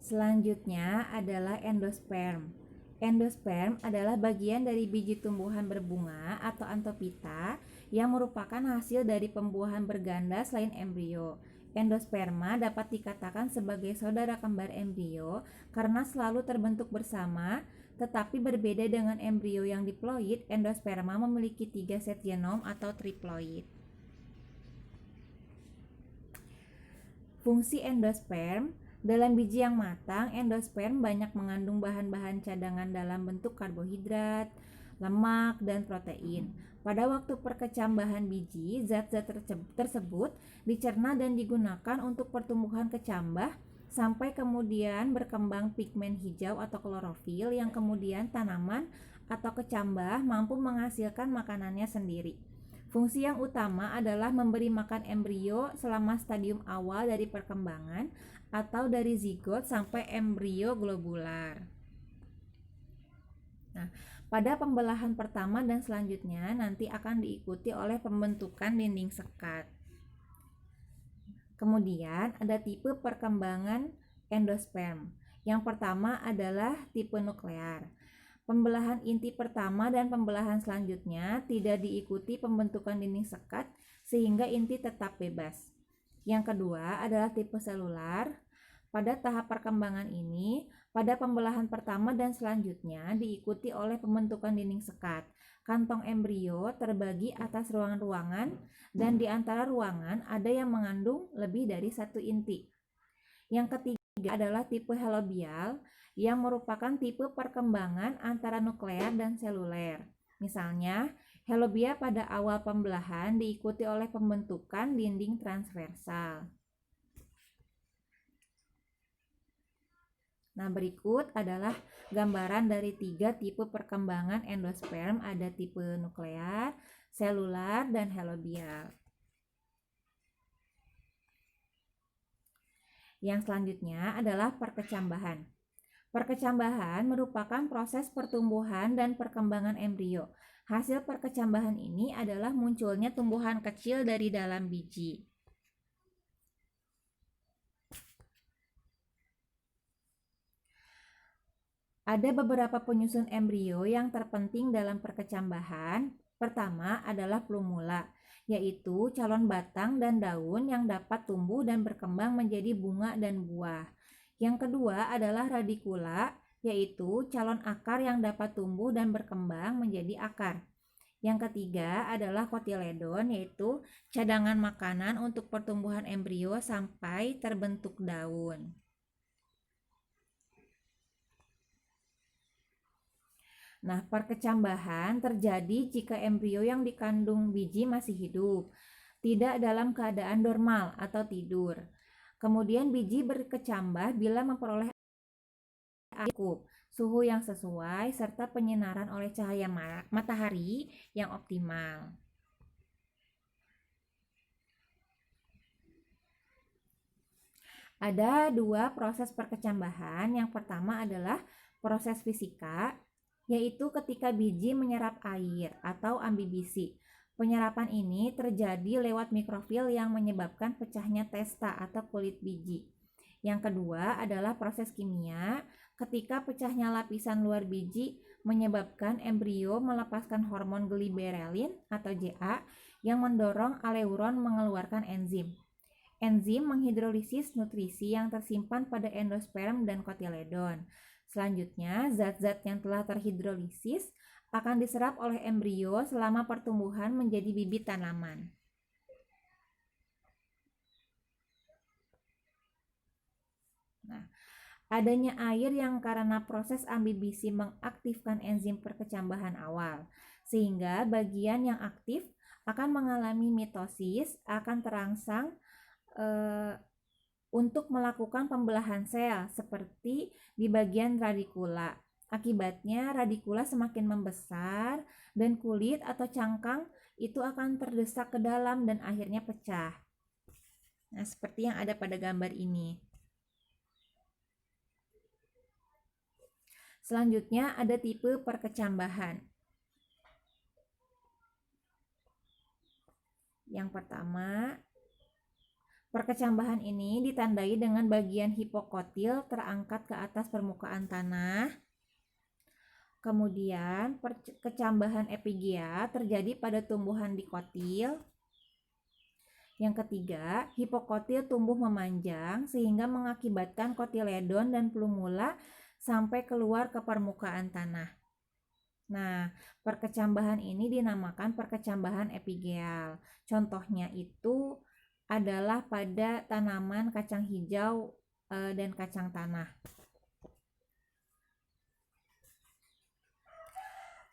Selanjutnya adalah endosperm. Endosperm adalah bagian dari biji tumbuhan berbunga atau antofita yang merupakan hasil dari pembuahan berganda selain embrio. Endosperma dapat dikatakan sebagai saudara kembar embrio karena selalu terbentuk bersama, tetapi berbeda dengan embrio yang diploid. Endosperma memiliki 3 set genom atau triploid. Fungsi endosperm: dalam biji yang matang, endosperm banyak mengandung bahan-bahan cadangan dalam bentuk karbohidrat, lemak, dan protein. Pada waktu perkecambahan biji, zat-zat tersebut dicerna dan digunakan untuk pertumbuhan kecambah sampai kemudian berkembang pigmen hijau atau klorofil yang kemudian tanaman atau kecambah mampu menghasilkan makanannya sendiri. Fungsi yang utama adalah memberi makan embrio selama stadium awal dari perkembangan atau dari zigot sampai embrio globular. Nah, pada pembelahan pertama dan selanjutnya nanti akan diikuti oleh pembentukan dinding sekat. Kemudian ada tipe perkembangan endosperm. Yang pertama adalah tipe nuklear. Pembelahan inti pertama dan pembelahan selanjutnya tidak diikuti pembentukan dinding sekat sehingga inti tetap bebas. Yang kedua adalah tipe selular. Pada tahap perkembangan ini, pada pembelahan pertama dan selanjutnya diikuti oleh pembentukan dinding sekat. Kantong embrio terbagi atas ruangan-ruangan dan di antara ruangan ada yang mengandung lebih dari satu inti. Yang ketiga adalah tipe halobial yang merupakan tipe perkembangan antara nuklear dan seluler. Misalnya, halobia pada awal pembelahan diikuti oleh pembentukan dinding transversal. Nah, berikut adalah gambaran dari 3 tipe perkembangan endosperm, ada tipe nuklear, selular, dan halobial. Yang selanjutnya adalah perkecambahan. Perkecambahan merupakan proses pertumbuhan dan perkembangan embrio. Hasil perkecambahan ini adalah munculnya tumbuhan kecil dari dalam biji. Ada beberapa penyusun embrio yang terpenting dalam perkecambahan. Pertama adalah plumula, yaitu calon batang dan daun yang dapat tumbuh dan berkembang menjadi bunga dan buah. Yang kedua adalah radikula, yaitu calon akar yang dapat tumbuh dan berkembang menjadi akar. Yang ketiga adalah kotiledon, yaitu cadangan makanan untuk pertumbuhan embrio sampai terbentuk daun. Nah, perkecambahan terjadi jika embrio yang dikandung biji masih hidup, tidak dalam keadaan normal atau tidur. Kemudian biji berkecambah bila memperoleh cukup, suhu yang sesuai, serta penyinaran oleh cahaya matahari yang optimal. Ada 2 proses perkecambahan. Yang pertama adalah proses fisika, yaitu ketika biji menyerap air atau ambibisi. Penyerapan ini terjadi lewat mikrofil yang menyebabkan pecahnya testa atau kulit biji. Yang kedua adalah proses kimia, ketika pecahnya lapisan luar biji menyebabkan embrio melepaskan hormon gliberelin atau GA yang mendorong aleuron mengeluarkan enzim. Enzim menghidrolisis nutrisi yang tersimpan pada endosperm dan kotiledon. Selanjutnya, zat-zat yang telah terhidrolisis akan diserap oleh embrio selama pertumbuhan menjadi bibit tanaman. Nah, adanya air yang karena proses ambibisi mengaktifkan enzim perkecambahan awal, sehingga bagian yang aktif akan mengalami mitosis, akan terangsang untuk melakukan pembelahan sel seperti di bagian radikula. Akibatnya radikula semakin membesar dan kulit atau cangkang itu akan terdesak ke dalam dan akhirnya pecah. Nah, seperti yang ada pada gambar ini. Selanjutnya ada tipe perkecambahan. Yang pertama, Perkecambahan ini ditandai dengan bagian hipokotil terangkat ke atas permukaan tanah. Kemudian kecambahan epigea terjadi pada tumbuhan dikotil. Yang ketiga, hipokotil tumbuh memanjang sehingga mengakibatkan kotiledon dan plumula sampai keluar ke permukaan tanah. Nah, perkecambahan ini dinamakan perkecambahan epigeal. Contohnya itu adalah pada tanaman kacang hijau dan kacang tanah.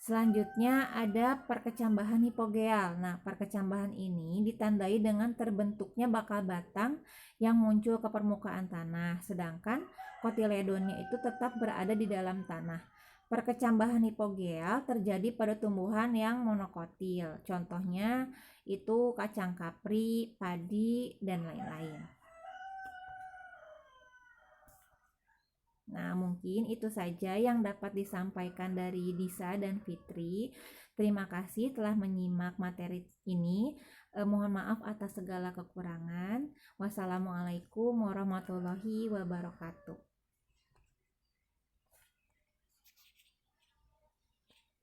Selanjutnya ada perkecambahan hipogeal. Nah, perkecambahan ini ditandai dengan terbentuknya bakal batang yang muncul ke permukaan tanah, sedangkan kotiledonnya itu tetap berada di dalam tanah. Perkecambahan hipogeal terjadi pada tumbuhan yang monokotil. Contohnya itu kacang kapri, padi, dan lain-lain. Nah, mungkin itu saja yang dapat disampaikan dari Disa dan Fitri. Terima kasih telah menyimak materi ini. Mohon maaf atas segala kekurangan. Wassalamualaikum warahmatullahi wabarakatuh.